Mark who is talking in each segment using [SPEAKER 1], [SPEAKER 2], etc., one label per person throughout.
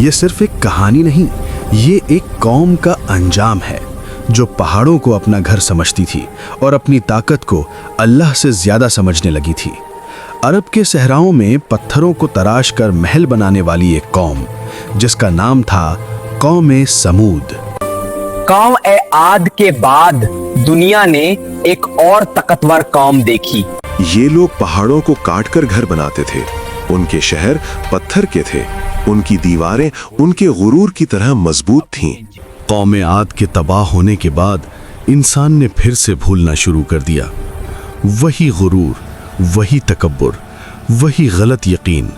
[SPEAKER 1] ये सिर्फ एक कहानी नहीं, ये एक कौम का अंजाम है जो पहाड़ों को अपना घर समझती थी और अपनी ताकत को अल्लाह से ज्यादा समझने लगी थी। अरब के सहराओं में पत्थरों को तराश कर महल बनाने वाली एक कौम, जिसका नाम था कौम समूद।
[SPEAKER 2] कौम ए आद के बाद दुनिया ने एक और ताकतवर कौम देखी।
[SPEAKER 3] ये लोग पहाड़ों को काटकर घर बनाते थे। उनके शहर पत्थर के थे। उनकी दीवारें उनके गुरूर की तरह मजबूत थीं।
[SPEAKER 1] कौम आद के तबाह होने के बाद इंसान ने फिर से भूलना शुरू कर दिया। वही गुरूर, वही तकब्बुर, वही गलत यकीन,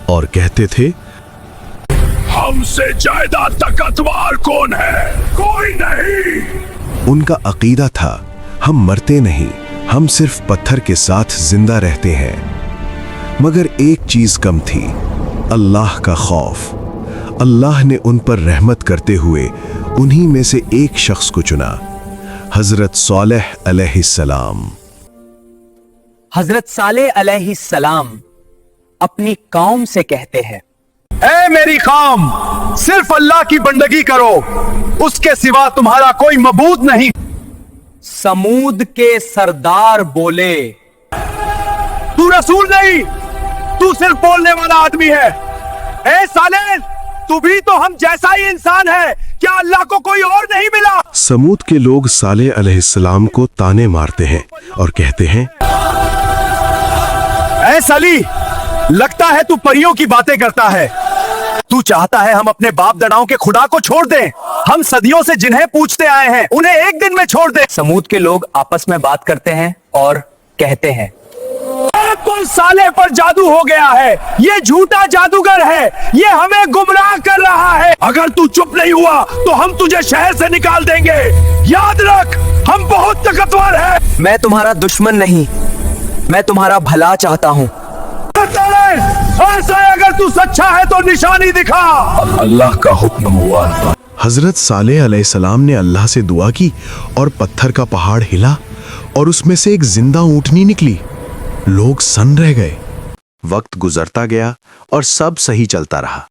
[SPEAKER 1] और कहते थे
[SPEAKER 4] हमसे ज्यादा ताकतवर कौन है? कोई नहीं।
[SPEAKER 3] उनका अकीदा था हम मरते नहीं, हम सिर्फ पत्थर के साथ जिंदा रहते हैं। मगर एक चीज कम थी, अल्लाह का खौफ। अल्लाह ने उन पर रहमत करते हुए उन्हीं में से एक शख्स को चुना, हजरत सालेह अलैहिस्सलाम।
[SPEAKER 2] हजरत सालेह अलैहिस्सलाम अपनी कौम से कहते हैं,
[SPEAKER 4] ऐ मेरी कौम, सिर्फ अल्लाह की बंदगी करो, उसके सिवा तुम्हारा कोई मबूद नहीं।
[SPEAKER 2] समूद के सरदार बोले,
[SPEAKER 4] तू रसूल नहीं, तू सिर्फ बोलने वाला आदमी है। ऐ सालेह, तू भी तो हम जैसा ही इंसान है, क्या अल्लाह को कोई और नहीं मिला?
[SPEAKER 3] समूद के लोग सालेह अलैहिस्सलाम को ताने मारते हैं और कहते हैं,
[SPEAKER 4] ऐ साली, लगता है तू परियों की बातें करता है। तू चाहता है हम अपने बाप दादाओं के खुदा को छोड़ दें? हम सदियों से जिन्हें पूछते आए हैं उन्हें एक दिन में छोड़ दें।
[SPEAKER 2] समूद के लोग आपस में बात करते हैं और कहते हैं,
[SPEAKER 4] कुल साले पर जादू हो गया है, ये झूठा जादूगर है, ये हमें गुमराह कर रहा है। अगर तू चुप नहीं हुआ तो हम तुझे शहर से निकाल देंगे। याद रख, हम बहुत ताकतवर हैं।
[SPEAKER 2] मैं तुम्हारा दुश्मन नहीं, मैं तुम्हारा भला चाहता हूँ।
[SPEAKER 4] ऐसा अगर तू सच्चा है तो निशानी दिखा। अल्लाह का हुक्म हुआ।
[SPEAKER 3] हजरत सालेह अलैहिस्सलाम ने अल्लाह से दुआ की और पत्थर का पहाड़ हिला और उसमें से एक जिंदा ऊंटनी निकली। लोग सन्न रह गए। वक्त गुजरता गया और सब सही चलता रहा।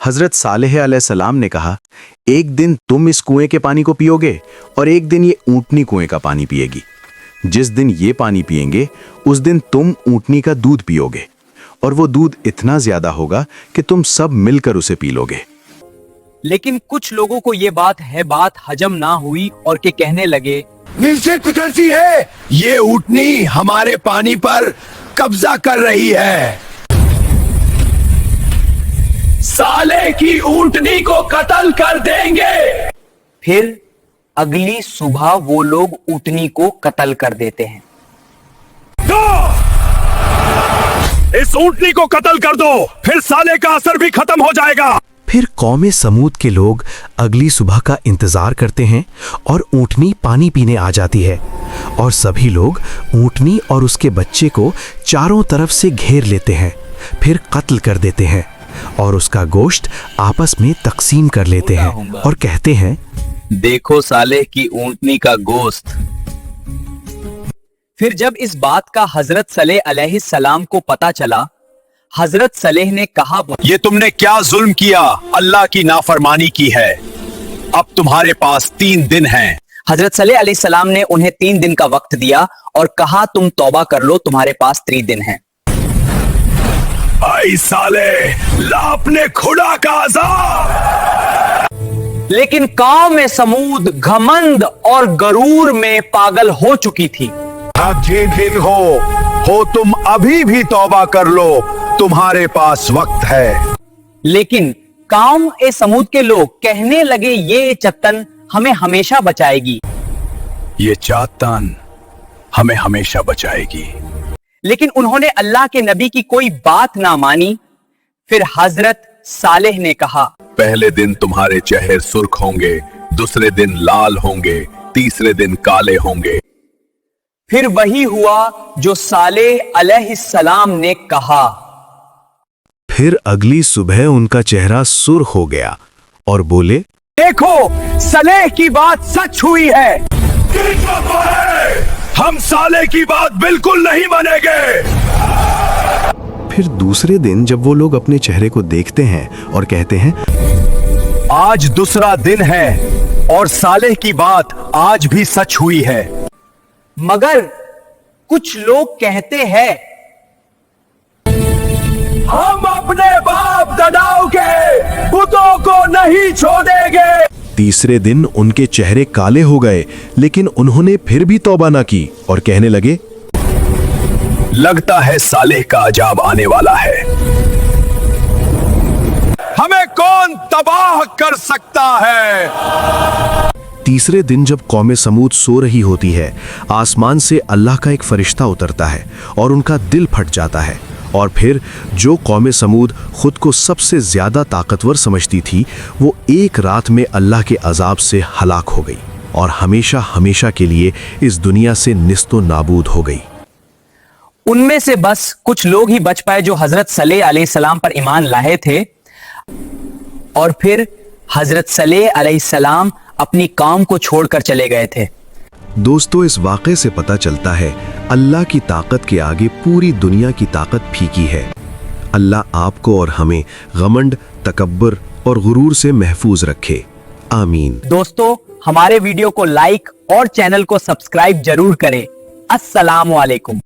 [SPEAKER 3] हजरत सालेह अलैहिस्सलाम ने कहा, एक दिन तुम इस कुएं के पानी को पियोगे और एक दिन ये ऊंटनी कुएं का पानी पिएगी। जिस दिन ये पानी पिएंगे उस दिन तुम ऊंटनी का दूध पियोगे और वो दूध इतना ज्यादा होगा कि तुम सब मिलकर उसे पी लोगे।
[SPEAKER 2] लेकिन कुछ लोगों को ये बात हजम ना हुई और के कहने लगे,
[SPEAKER 4] नीचे कुदरती है, ये ऊंटनी हमारे पानी पर कब्जा कर रही है। साले की ऊंटनी को कत्ल कर देंगे।
[SPEAKER 2] फिर अगली सुबह वो लोग ऊंटनी को कत्ल कर देते हैं।
[SPEAKER 4] इस ऊंटनी को कत्ल कर दो, फिर साले का असर भी खत्म हो जाएगा।
[SPEAKER 5] फिर कौम समूद के लोग अगली सुबह का इंतजार करते हैं और ऊंटनी पानी पीने आ जाती है और सभी लोग ऊंटनी और उसके बच्चे को चारों तरफ से घेर लेते हैं, फिर कत्ल कर देते हैं और उसका गोश्त आपस में तकसीम कर लेते हैं और कहते हैं,
[SPEAKER 2] देखो साले की ऊंटनी का गोश्त। फिर जब इस बात का हजरत सलेह अलैहिस्सलाम को पता चला, हजरत सलेह ने कहा,
[SPEAKER 4] ये तुमने क्या जुल्म किया, अल्लाह की नाफरमानी की है। अब तुम्हारे पास 3 दिन हैं।
[SPEAKER 2] हजरत सलेह अलैहिस्सलाम ने उन्हें 3 दिन का वक्त दिया और कहा, तुम तौबा कर लो, तुम्हारे पास 3 दिन हैं।
[SPEAKER 4] आई साले, ला अपने खुदा का अज़ाब।
[SPEAKER 2] लेकिन कौम समूद घमंड और गरूर में पागल हो चुकी थी।
[SPEAKER 4] जे दिन हो तुम अभी भी तौबा कर लो, तुम्हारे पास वक्त है।
[SPEAKER 2] लेकिन कौम ए समूद के लोग कहने लगे, ये चट्टान हमें हमेशा बचाएगी।
[SPEAKER 4] ये चट्टान हमें हमेशा बचाएगी।
[SPEAKER 2] लेकिन उन्होंने अल्लाह के नबी की कोई बात ना मानी। फिर हजरत सालेह ने कहा,
[SPEAKER 4] पहले दिन तुम्हारे चेहरे सुर्ख होंगे, दूसरे दिन लाल होंगे, तीसरे दिन काले होंगे।
[SPEAKER 2] फिर वही हुआ जो सालेह अलैहिस्सलाम ने कहा।
[SPEAKER 3] फिर अगली सुबह उनका चेहरा सुर्ख हो गया और बोले,
[SPEAKER 4] देखो सलेह की बात सच हुई है। हम साले की बात बिल्कुल नहीं मानेंगे।
[SPEAKER 3] फिर दूसरे दिन जब वो लोग अपने चेहरे को देखते हैं और कहते हैं,
[SPEAKER 4] आज दूसरा दिन है और सालेह की बात आज भी सच हुई है।
[SPEAKER 2] मगर कुछ लोग कहते हैं
[SPEAKER 4] हम अपने बाप दादाओं के बुतों को नहीं छोड़ेंगे।
[SPEAKER 3] तीसरे दिन उनके चेहरे काले हो गए, लेकिन उन्होंने फिर भी तौबा ना की और कहने लगे,
[SPEAKER 4] लगता है सालेह का अजाब आने वाला है। हमें कौन तबाह कर सकता है?
[SPEAKER 3] तीसरे दिन जब कौम समूद सो रही होती है, आसमान से अल्लाह का एक फरिश्ता उतरता है और उनका दिल फट जाता है। और फिर जो कौम समूद खुद को सबसे ज्यादा ताकतवर समझती थी, वो एक रात में अल्लाह के अजाब से हलाक हो गई और हमेशा हमेशा के लिए इस दुनिया से निस्तो नाबूद हो गई।
[SPEAKER 2] उनमें से बस कुछ लोग ही बच पाए जो हजरत सलेह अलैहिस्सलाम पर ईमान लाए थे। और फिर हजरत सलेह अलैहिस्सलाम अपनी कौम को छोड़कर चले गए थे।
[SPEAKER 3] दोस्तों, इस वाक़े से पता चलता है अल्लाह की ताकत के आगे पूरी दुनिया की ताकत फीकी है। अल्लाह आपको और हमें घमंड, तकब्बुर और गुरूर से महफूज रखे। आमीन।
[SPEAKER 2] दोस्तों, हमारे वीडियो को लाइक और चैनल को सब्सक्राइब जरूर करें। अस्सलामु अलैकुम।